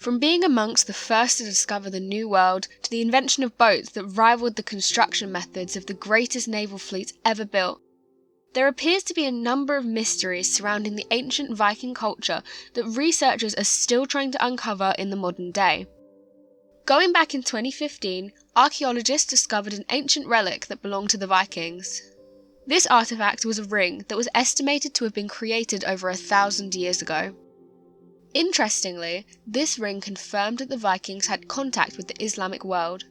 from being amongst the first to discover the New World to the invention of boats that rivaled the construction methods of the greatest naval fleets ever built. There appears to be a number of mysteries surrounding the ancient Viking culture that researchers are still trying to uncover in the modern day. Going back in 2015, archaeologists discovered an ancient relic that belonged to the Vikings. This artifact was a ring that was estimated to have been created over 1,000 years ago. Interestingly, this ring confirmed that the Vikings had contact with the Islamic world.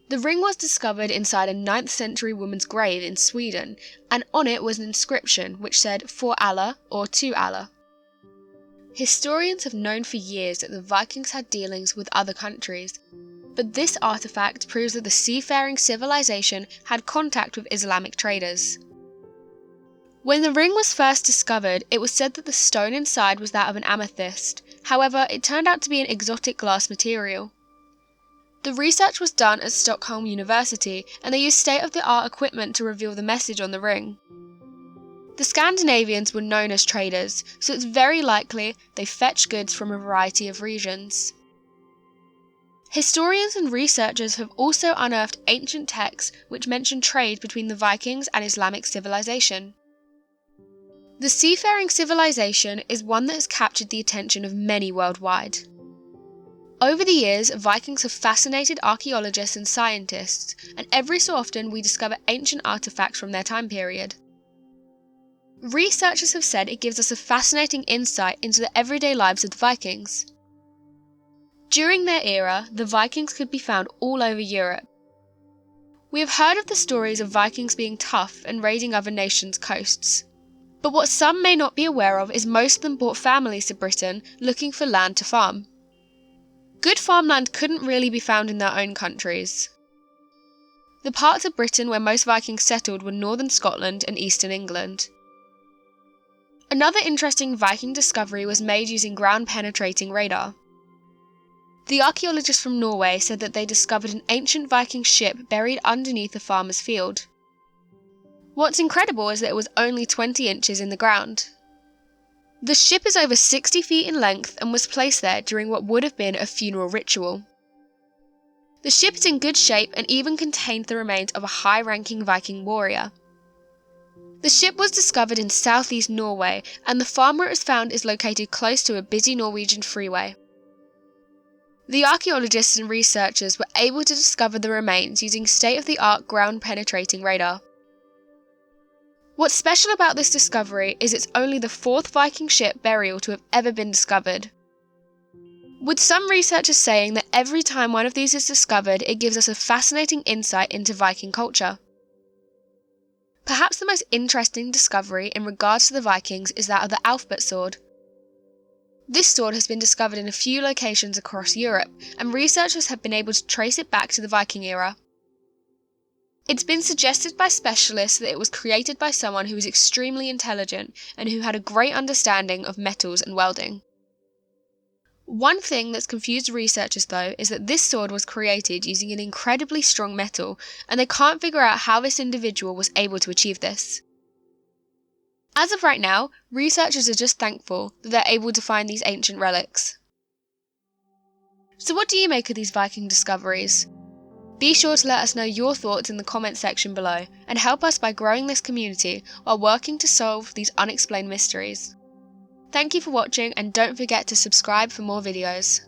The ring was discovered inside a 9th century woman's grave in Sweden, and on it was an inscription which said, "For Allah" or "To Allah." Historians have known for years that the Vikings had dealings with other countries, but this artifact proves that the seafaring civilization had contact with Islamic traders. When the ring was first discovered, it was said that the stone inside was that of an amethyst. However, it turned out to be an exotic glass material. The research was done at Stockholm University, and they used state-of-the-art equipment to reveal the message on the ring. The Scandinavians were known as traders, so it's very likely they fetched goods from a variety of regions. Historians and researchers have also unearthed ancient texts which mention trade between the Vikings and Islamic civilization. The seafaring civilization is one that has captured the attention of many worldwide. Over the years, Vikings have fascinated archaeologists and scientists, and every so often we discover ancient artifacts from their time period. Researchers have said it gives us a fascinating insight into the everyday lives of the Vikings. During their era, the Vikings could be found all over Europe. We have heard of the stories of Vikings being tough and raiding other nations' coasts. But what some may not be aware of is most of them brought families to Britain looking for land to farm. Good farmland couldn't really be found in their own countries. The parts of Britain where most Vikings settled were northern Scotland and eastern England. Another interesting Viking discovery was made using ground-penetrating radar. The archaeologists from Norway said that they discovered an ancient Viking ship buried underneath a farmer's field. What's incredible is that it was only 20 inches in the ground. The ship is over 60 feet in length and was placed there during what would have been a funeral ritual. The ship is in good shape and even contained the remains of a high-ranking Viking warrior. The ship was discovered in southeast Norway, and the farm where it was found is located close to a busy Norwegian freeway. The archaeologists and researchers were able to discover the remains using state-of-the-art ground-penetrating radar. What's special about this discovery is it's only the 4th Viking ship burial to have ever been discovered. With some researchers saying that every time one of these is discovered, it gives us a fascinating insight into Viking culture. Perhaps the most interesting discovery in regards to the Vikings is that of the alphabet sword. This sword has been discovered in a few locations across Europe, and researchers have been able to trace it back to the Viking era. It's been suggested by specialists that it was created by someone who was extremely intelligent and who had a great understanding of metals and welding. One thing that's confused researchers though is that this sword was created using an incredibly strong metal, and they can't figure out how this individual was able to achieve this. As of right now, researchers are just thankful that they're able to find these ancient relics. So what do you make of these Viking discoveries? Be sure to let us know your thoughts in the comment section below and help us by growing this community while working to solve these unexplained mysteries. Thank you for watching, and don't forget to subscribe for more videos.